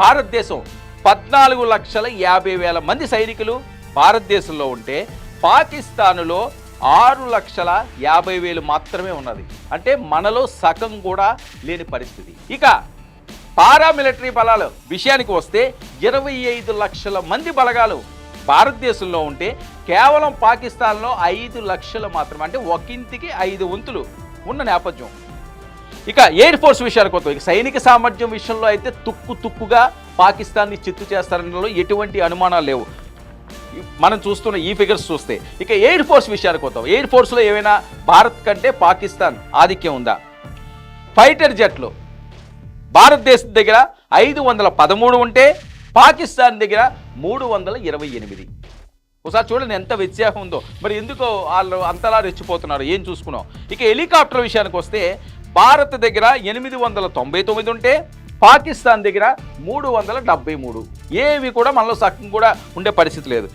భారతదేశం 14,50,000 మంది సైనికులు భారతదేశంలో ఉంటే పాకిస్తానులో 6,50,000 మాత్రమే ఉన్నది. అంటే మనలో సగం కూడా లేని పరిస్థితి. ఇక పారామిలిటరీ బలాల విషయానికి వస్తే 25 లక్షల మంది బలగాలు భారతదేశంలో ఉంటే కేవలం పాకిస్తాన్లో 5 లక్షలు మాత్రమే, అంటే ఒకంటికి 5 వంతులు ఉన్న నేపథ్యం. ఇక ఎయిర్ ఫోర్స్ విషయానికి వస్తాం. ఇక సైనిక సామర్థ్యం విషయంలో అయితే తుక్కుగా పాకిస్తాన్ని చిత్తు చేస్తారనలో ఎటువంటి అనుమానాలు లేవు మనం చూస్తున్న ఈ ఫిగర్స్ చూస్తే. ఇక ఎయిర్ ఫోర్స్ విషయానికి వస్తాం. ఎయిర్ ఫోర్స్లో ఏమైనా భారత్ కంటే పాకిస్తాన్ ఆధిక్యం ఉందా? ఫైటర్ జెట్లు భారతదేశం దగ్గర 513 ఉంటే పాకిస్తాన్ దగ్గర 328. ఒకసారి చూడండి ఎంత వ్యత్యాసం ఉందో. మరి ఎందుకో వాళ్ళు అంతలా రెచ్చిపోతున్నారు, ఏం చూసుకున్నాం. ఇక హెలికాప్టర్ విషయానికి వస్తే భారత్ దగ్గర 899 ఉంటే పాకిస్తాన్ దగ్గర 373. ఏవి కూడా మనలో సగం కూడా ఉండే పరిస్థితి లేదు.